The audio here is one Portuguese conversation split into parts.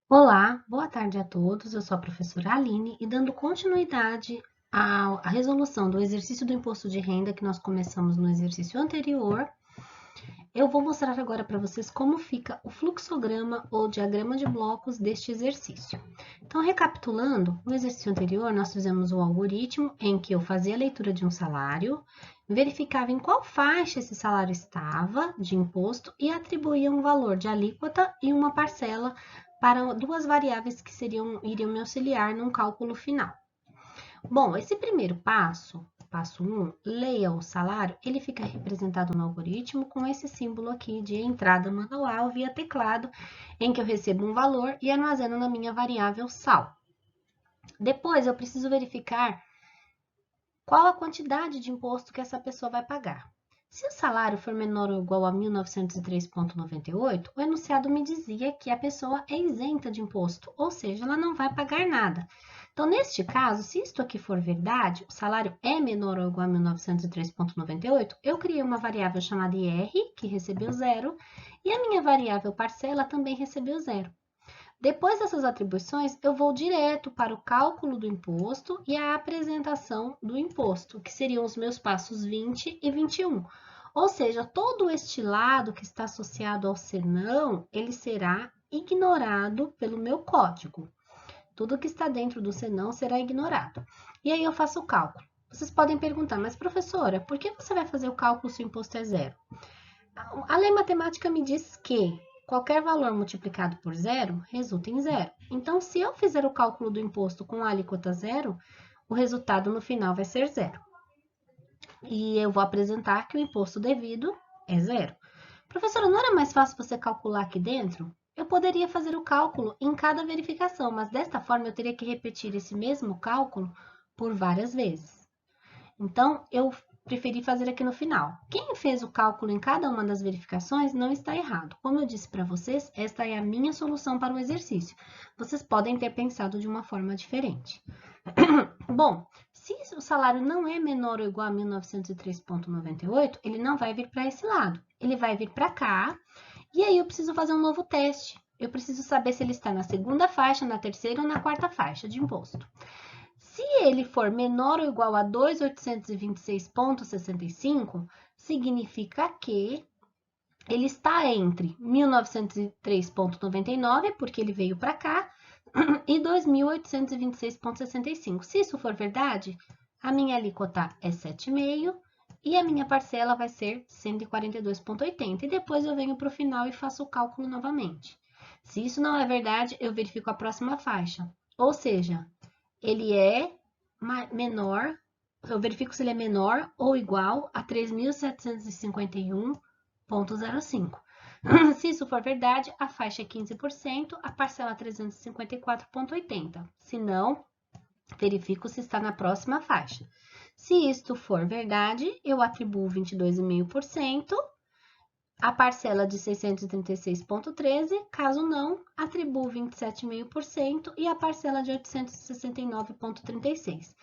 Olá, boa tarde a todos. Eu sou a professora Aline e dando continuidade à resolução do exercício do imposto de renda que nós começamos no exercício anterior, eu vou mostrar agora para vocês como fica o fluxograma ou diagrama de blocos deste exercício. Então, recapitulando, no exercício anterior nós fizemos o algoritmo em que eu fazia a leitura de um salário, verificava em qual faixa esse salário estava de imposto e atribuía um valor de alíquota e uma parcela para duas variáveis que iriam me auxiliar num cálculo final. Bom, esse primeiro passo 1, leia o salário, ele fica representado no algoritmo com esse símbolo aqui de entrada manual via teclado, em que eu recebo um valor e armazeno na minha variável sal. Depois, eu preciso verificar qual a quantidade de imposto que essa pessoa vai pagar. Se o salário for menor ou igual a 1.903,98, o enunciado me dizia que a pessoa é isenta de imposto, ou seja, ela não vai pagar nada. Então, neste caso, se isto aqui for verdade, o salário é menor ou igual a 1.903,98, eu criei uma variável chamada IR, que recebeu zero, e a minha variável parcela também recebeu zero. Depois dessas atribuições, eu vou direto para o cálculo do imposto e a apresentação do imposto, que seriam os meus passos 20 e 21. Ou seja, todo este lado que está associado ao senão, ele será ignorado pelo meu código. Tudo que está dentro do senão será ignorado. E aí eu faço o cálculo. Vocês podem perguntar, mas professora, por que você vai fazer o cálculo se o imposto é zero? A lei matemática me diz que qualquer valor multiplicado por zero resulta em zero. Então, se eu fizer o cálculo do imposto com a alíquota zero, o resultado no final vai ser zero. E eu vou apresentar que o imposto devido é zero. Professora, não era mais fácil você calcular aqui dentro? Eu poderia fazer o cálculo em cada verificação, mas desta forma eu teria que repetir esse mesmo cálculo por várias vezes. Então, eu preferi fazer aqui no final. Quem fez o cálculo em cada uma das verificações não está errado. Como eu disse para vocês, esta é a minha solução para o exercício. Vocês podem ter pensado de uma forma diferente. Bom, se o salário não é menor ou igual a 1903,98, ele não vai vir para esse lado. Ele vai vir para cá, e aí eu preciso fazer um novo teste. Eu preciso saber se ele está na segunda faixa, na terceira ou na quarta faixa de imposto. Se ele for menor ou igual a 2.826,65, significa que ele está entre 1903,99, porque ele veio para cá, e 2.826,65. Se isso for verdade, a minha alíquota é 7,5 e a minha parcela vai ser 142,80. E depois eu venho para o final e faço o cálculo novamente. Se isso não é verdade, eu verifico a próxima faixa. Ou seja, ele é menor, eu verifico se ele é menor ou igual a 3.751,05. Se isso for verdade, a faixa é 15%, a parcela é 354,80. Se não, verifico se está na próxima faixa. Se isto for verdade, eu atribuo 22,5%, a parcela de 636,13, caso não, atribuo 27,5% e a parcela de 869,36.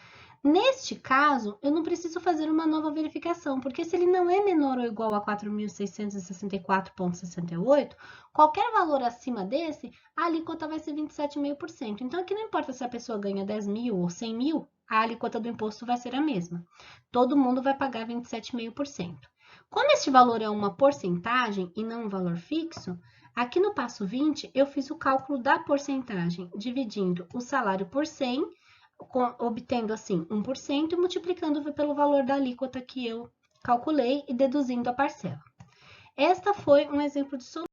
Neste caso, eu não preciso fazer uma nova verificação, porque se ele não é menor ou igual a 4.664,68, qualquer valor acima desse, a alíquota vai ser 27,5%. Então, aqui não importa se a pessoa ganha 10 mil ou 100 mil, a alíquota do imposto vai ser a mesma. Todo mundo vai pagar 27,5%. Como este valor é uma porcentagem e não um valor fixo, aqui no passo 20 eu fiz o cálculo da porcentagem, dividindo o salário por 100, obtendo assim 1% e multiplicando pelo valor da alíquota que eu calculei e deduzindo a parcela. Esta foi um exemplo de solução.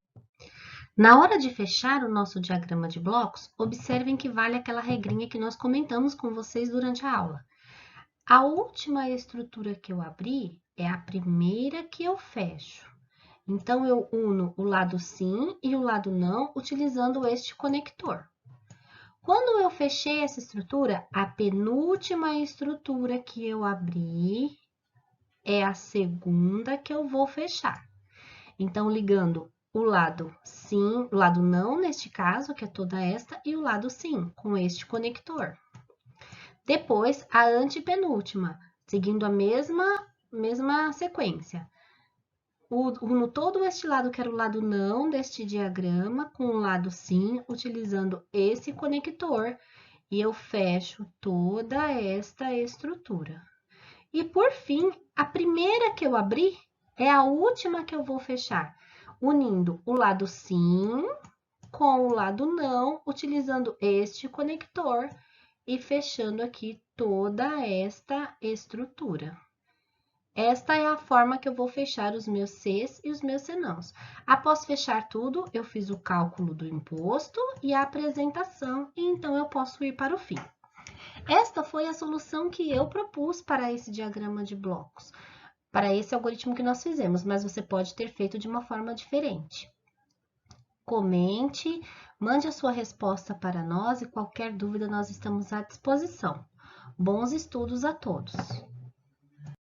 Na hora de fechar o nosso diagrama de blocos, observem que vale aquela regrinha que nós comentamos com vocês durante a aula. A última estrutura que eu abri é a primeira que eu fecho. Então, eu uno o lado sim e o lado não, utilizando este conector. Quando eu fechei essa estrutura, a penúltima estrutura que eu abri é a segunda que eu vou fechar. Então, ligando o lado sim, o lado não, neste caso, que é toda esta, e o lado sim, com este conector. Depois, a antepenúltima, seguindo a mesma sequência. uno todo este lado, que era o lado não deste diagrama, com o lado sim, utilizando esse conector, e eu fecho toda esta estrutura. E por fim, a primeira que eu abri é a última que eu vou fechar, unindo o lado sim com o lado não, utilizando este conector e fechando aqui toda esta estrutura. Esta é a forma que eu vou fechar os meus Cs e os meus senãos. Após fechar tudo, eu fiz o cálculo do imposto e a apresentação, e então eu posso ir para o fim. Esta foi a solução que eu propus para esse diagrama de blocos, para esse algoritmo que nós fizemos, mas você pode ter feito de uma forma diferente. Comente, mande a sua resposta para nós e qualquer dúvida nós estamos à disposição. Bons estudos a todos!